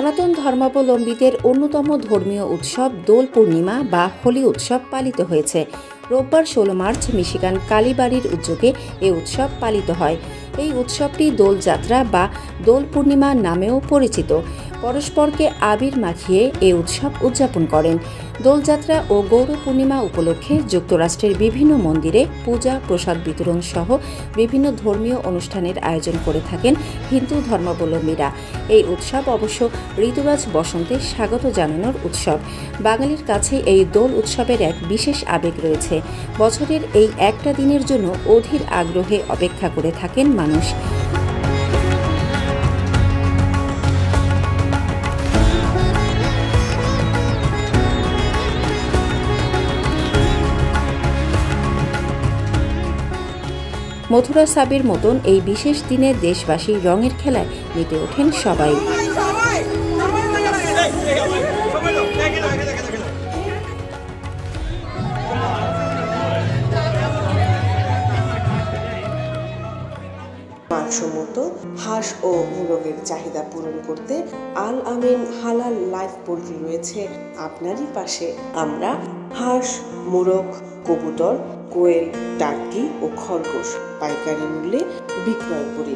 সনাতন ধর্মাবলম্বীদের অন্যতম ধর্মীয় উৎসব দোল পূর্ণিমা বা হোলি উৎসব পালিত হয়েছে। রোববার ১৬ মার্চ মিশিগান কালীবাড়ির উদ্যোগে এ উৎসব পালিত হয়। এই উৎসবটি দোলযাত্রা বা দোল পূর্ণিমা নামেও পরিচিত। পরস্পরকে আবির মাখিয়ে এ উৎসব উদযাপন করেন। দোলযাত্রা ও গৌর পূর্ণিমা উপলক্ষে যুক্তরাষ্ট্রের বিভিন্ন মন্দিরে পূজা, প্রসাদ বিতরণ সহ বিভিন্ন ধর্মীয় অনুষ্ঠানের আয়োজন করে থাকেন হিন্দু ধর্মাবলম্বীরা। এই উৎসব অবশ্য ঋতুরাজ বসন্তে স্বাগত জানানোর উৎসব। বাঙালির কাছে এই দোল উৎসবের এক বিশেষ আবেগ রয়েছে। বছরের এই একটা দিনের জন্য অধীর আগ্রহে অপেক্ষা করে থাকেন মানুষ। মথুরা সাবির মতন এই বিশেষ দিনে দেশবাসী রঙের খেলায় মেতে ওঠেন সবাই। মানসম্মত হাঁস ও মোরগের চাহিদা পূরণ করতে আল আমিন হালাল লাইফ পোল্ট্রি রয়েছে আপনারই পাশে। আমরা হাঁস, মোরগ, কবুতর, কোয়েল, টার্কি ও খরগোশ পাইকারি মূল্যে বিক্রয় করি।